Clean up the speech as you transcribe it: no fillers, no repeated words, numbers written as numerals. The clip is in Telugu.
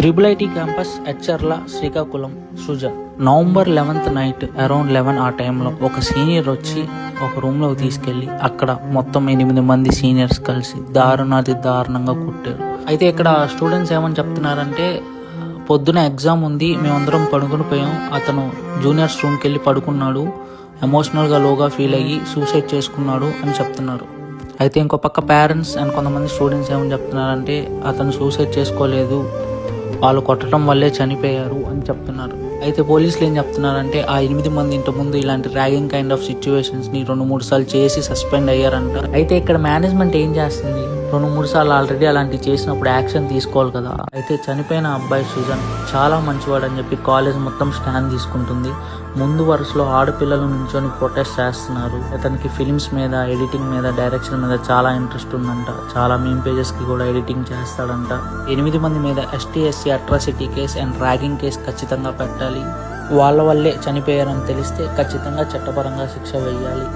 ట్రిపుల్ ఐటీ క్యాంపస్ హెచ్ఆర్ల Srikakulam Srujan November 11th night around 11 ఆ టైంలో ఒక సీనియర్ వచ్చి ఒక రూమ్లోకి తీసుకెళ్ళి అక్కడ మొత్తం 8 మంది సీనియర్స్ కలిసి దారుణంగా కొట్టారు. అయితే ఇక్కడ స్టూడెంట్స్ ఏమని చెప్తున్నారంటే, పొద్దున ఎగ్జామ్ ఉంది, మేమందరం పడుకుని పోయాం, అతను జూనియర్స్ రూమ్కి వెళ్ళి పడుకున్నాడు, ఎమోషనల్గా లోగా ఫీల్ అయ్యి సూసైడ్ చేసుకున్నాడు అని చెప్తున్నారు. అయితే ఇంకో పక్క పేరెంట్స్ అండ్ కొంతమంది స్టూడెంట్స్ ఏమని చెప్తున్నారంటే, అతను సూసైడ్ చేసుకోలేదు, వాళ్ళు కొట్టడం వల్లే చనిపోయారు అని చెప్తున్నారు. అయితే పోలీసులు ఏం చెప్తున్నారంటే, ఆ 8 మంది ఇంతకుముందు ఇలాంటి ర్యాగింగ్ కైండ్ ఆఫ్ సిచ్యువేషన్స్ని 2-3 సార్లు చేసి సస్పెండ్ అయ్యారంట. అయితే ఇక్కడ మేనేజ్మెంట్ ఏం చేస్తుంది, 2-3 సార్లు ఆల్రెడీ అలాంటివి చేసినప్పుడు యాక్షన్ తీసుకోవాలి కదా. అయితే చనిపోయిన అబ్బాయి సుజన్ చాలా మంచివాడు అని చెప్పి కాలేజ్ మొత్తం స్టాండ్ తీసుకుంటుంది. ముందు వరుసలో ఆడపిల్లలు నుంచొని ప్రొటెస్ట్ చేస్తున్నారు. అతనికి ఫిల్మ్స్ మీద, ఎడిటింగ్ మీద, డైరెక్షన్ మీద చాలా ఇంట్రెస్ట్ ఉందంట. చాలా మీమ్ పేజెస్కి కూడా ఎడిటింగ్ చేస్తాడంట. 8 మంది మీద ST/SC atrocity case and ragging case ఖచ్చితంగా పెట్టాలి. వాళ్ళ వల్లే చనిపోయారని తెలిస్తే ఖచ్చితంగా చట్టపరంగా శిక్ష వేయాలి.